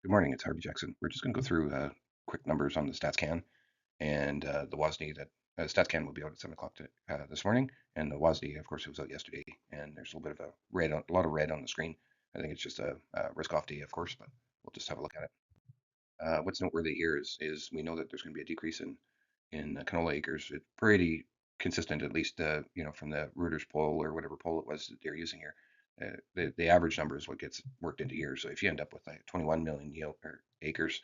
Good morning, it's Harvey Jackson. We're just going to go through quick numbers on the StatsCan and the WASDE that StatsCan will be out at 7 o'clock this morning, and the WASDE, of course, it was out yesterday, and there's a little bit of a lot of red on the screen. I think it's just a risk-off day, of course, but we'll just have a look at it. What's noteworthy here is we know that there's going to be a decrease in canola acres. It's pretty consistent, at least from the Reuters poll or whatever poll it was that they're using here. The average number is what gets worked into here. So if you end up with like 21 million yield or acres,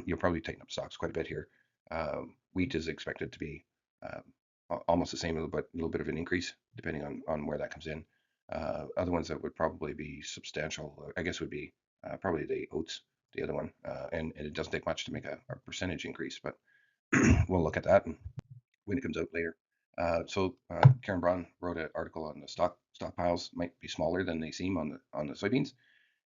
you'll probably tighten up stocks quite a bit here. Wheat is expected to be almost the same, a little bit of an increase depending on where that comes in. Other ones that would probably be substantial, I guess, would be probably the oats, the other one, and it doesn't take much to make a percentage increase, but we'll look at that when it comes out later. Karen Braun wrote an article on the stockpiles might be smaller than they seem on the soybeans,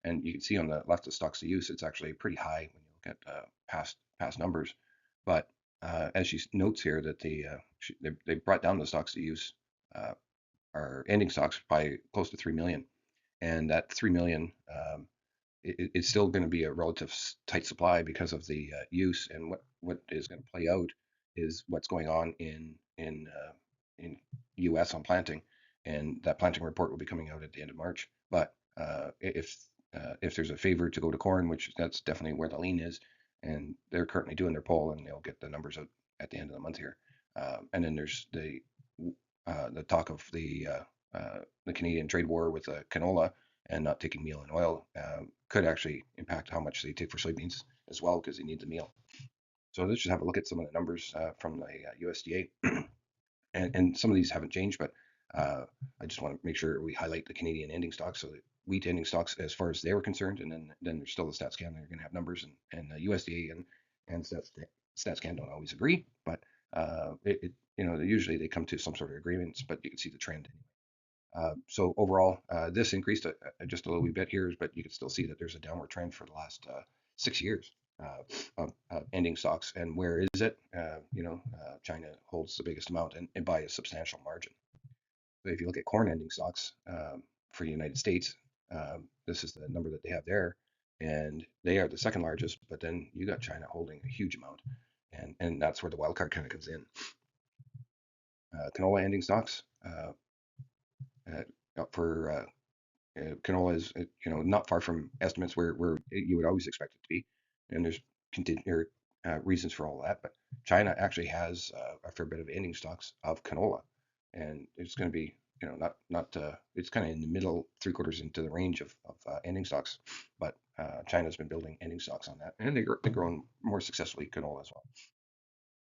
and you can see on the left of stocks to use, it's actually pretty high when you look at past numbers. But as she notes here that they brought down the stocks to use, our ending stocks by close to 3 million, and that 3 million it's still going to be a relative tight supply because of the use, and what is going to play out is what's going on in U.S. on planting, and that planting report will be coming out at the end of March. But if there's a favor to go to corn, which that's definitely where the lean is, and they're currently doing their poll, and they'll get the numbers out at the end of the month here. And then there's the talk of the Canadian trade war with canola and not taking meal and oil could actually impact how much they take for soybeans as well because they need the meal. So let's just have a look at some of the numbers from the USDA, and some of these haven't changed, but I just want to make sure we highlight the Canadian ending stocks. So the wheat ending stocks, as far as they were concerned, and then there's still the StatsCan. They're going to have numbers, and the USDA and StatsCan don't always agree, but usually they come to some sort of agreements. But you can see the trend. So overall, this increased just a little wee bit here, but you can still see that there's a downward trend for the last 6 years of ending stocks. And where is it? China holds the biggest amount and by a substantial margin. So if you look at corn ending stocks for the United States, this is the number that they have there, and they are the second largest. But then you got China holding a huge amount, and that's where the wild card kind of comes in. Canola ending stocks. For canola is not far from estimates where you would always expect it to be, and there's reasons for all that. But China actually has a fair bit of ending stocks of canola, and it's going to be not it's kind of in the middle, 3/4 into the range of ending stocks, but China's been building ending stocks on that, and they're growing more successfully canola as well.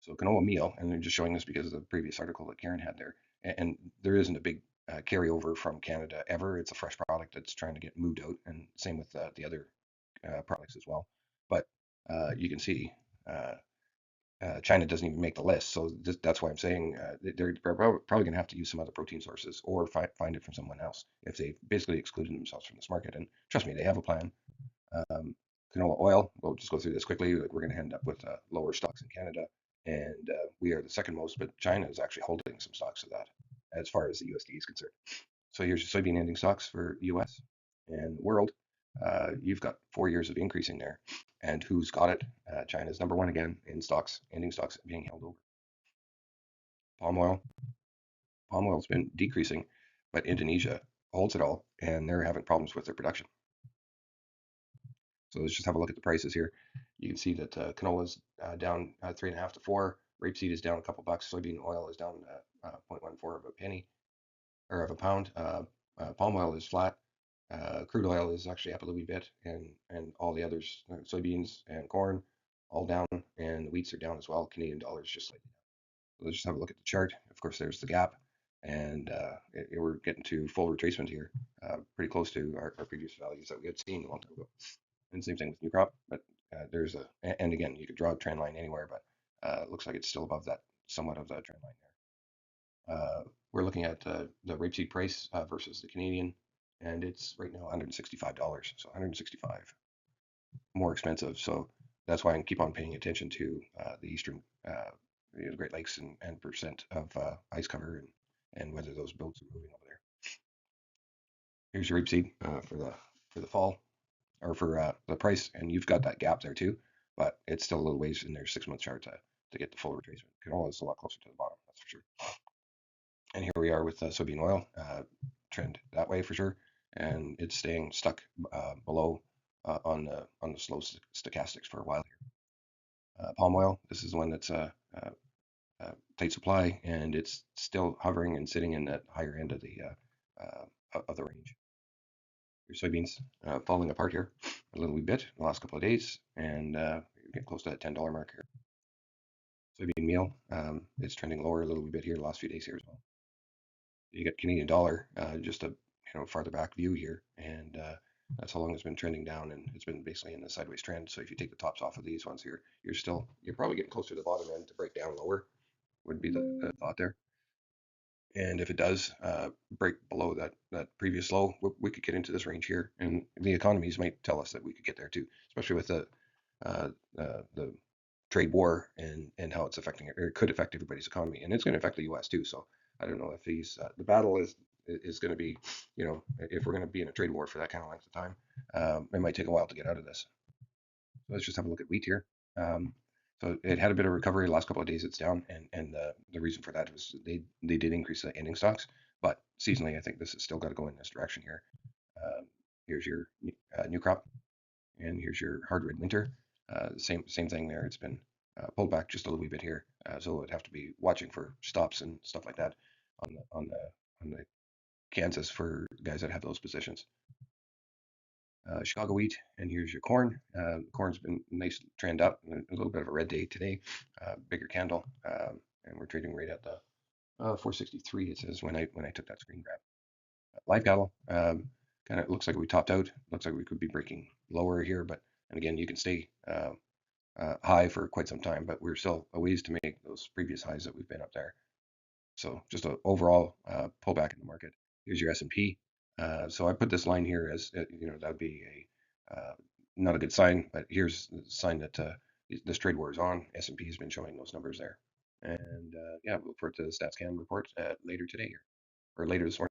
So canola meal, and they're just showing this because of the previous article that Karen had there, and there isn't a big carryover from Canada ever. It's a fresh product that's trying to get moved out, and same with the other products as well. But you can see China doesn't even make the list, so that's why I'm saying they're probably going to have to use some other protein sources or find it from someone else if they basically excluded themselves from this market. And trust me, they have a plan. Canola oil, we'll just go through this quickly. Like we're going to end up with lower stocks in Canada, and we are the second most, but China is actually holding some stocks of that as far as the USD is concerned. So here's your soybean ending stocks for US and world. You've got 4 years of increasing there, and who's got it? China's number one again in stocks, ending stocks being held over. Palm oil, palm oil's been decreasing, but Indonesia holds it all, and they're having problems with their production. So let's just have a look at the prices here. You can see that canola's down 3.5 to 4. Rapeseed is down a couple bucks. Soybean oil is down 0.14 of a penny or of a pound. Palm oil is flat. Crude oil is actually up a little bit, and all the others, soybeans and corn, all down, and the wheats are down as well. Canadian dollar is just slightly down. So let's just have a look at the chart. Of course, there's the gap, and we're getting to full retracement here, pretty close to our previous values that we had seen a long time ago. And same thing with new crop, but there's and again, you could draw a trend line anywhere, but it looks like it's still above that, somewhat of that trend line there. We're looking at the rapeseed price versus the Canadian, and it's right now $165, so 165 more expensive. So that's why I keep on paying attention to the eastern, the Great Lakes and percent of ice cover and whether those boats are moving over there. Here's your rapeseed for the fall. or for the price, and you've got that gap there too, but it's still a little ways in their 6 month chart to get the full retracement. Canola is a lot closer to the bottom, that's for sure. And here we are with soybean oil trend that way for sure, and it's staying stuck below on the slow stochastics for a while here. Palm oil, this is the one that's tight supply, and it's still hovering and sitting in that higher end of the range. Your soybeans falling apart here a little wee bit in the last couple of days, and you're getting close to that $10 mark here. Soybean meal is trending lower a little bit here the last few days here as well. You get Canadian dollar, just a farther back view here, and that's how long it's been trending down, and it's been basically in the sideways trend. So if you take the tops off of these ones here, you're probably getting closer to the bottom end to break down lower, would be the thought there. And if it does break below that previous low, we could get into this range here, and the economies might tell us that we could get there too, especially with the trade war and how it's affecting, or it could affect everybody's economy, and it's going to affect the U.S. too. So I don't know if the battle is going to be, if we're going to be in a trade war for that kind of length of time, it might take a while to get out of this. So let's just have a look at wheat here. So it had a bit of recovery the last couple of days. It's down, and the reason for that was they did increase the ending stocks, but seasonally I think this has still got to go in this direction here. Here's your new crop, and here's your hard red winter. Same thing there. It's been pulled back just a little wee bit here, so I'd have to be watching for stops and stuff like that on the Kansas for guys that have those positions. Chicago wheat, and here's your corn. Corn's been nice trend up, a little bit of a red day today, bigger candle, and we're trading right at the 463. It says when I took that screen grab. Live cattle, kind of looks like we topped out. Looks like we could be breaking lower here, but and again you can stay high for quite some time, but we're still a ways to make those previous highs that we've been up there. So just an overall pullback in the market. Here's your S&P. So I put this line here as that would be a not a good sign, but here's the sign that this trade war is on. S&P has been showing those numbers there, and yeah, we'll look forward to the StatsCan report later today or later this morning.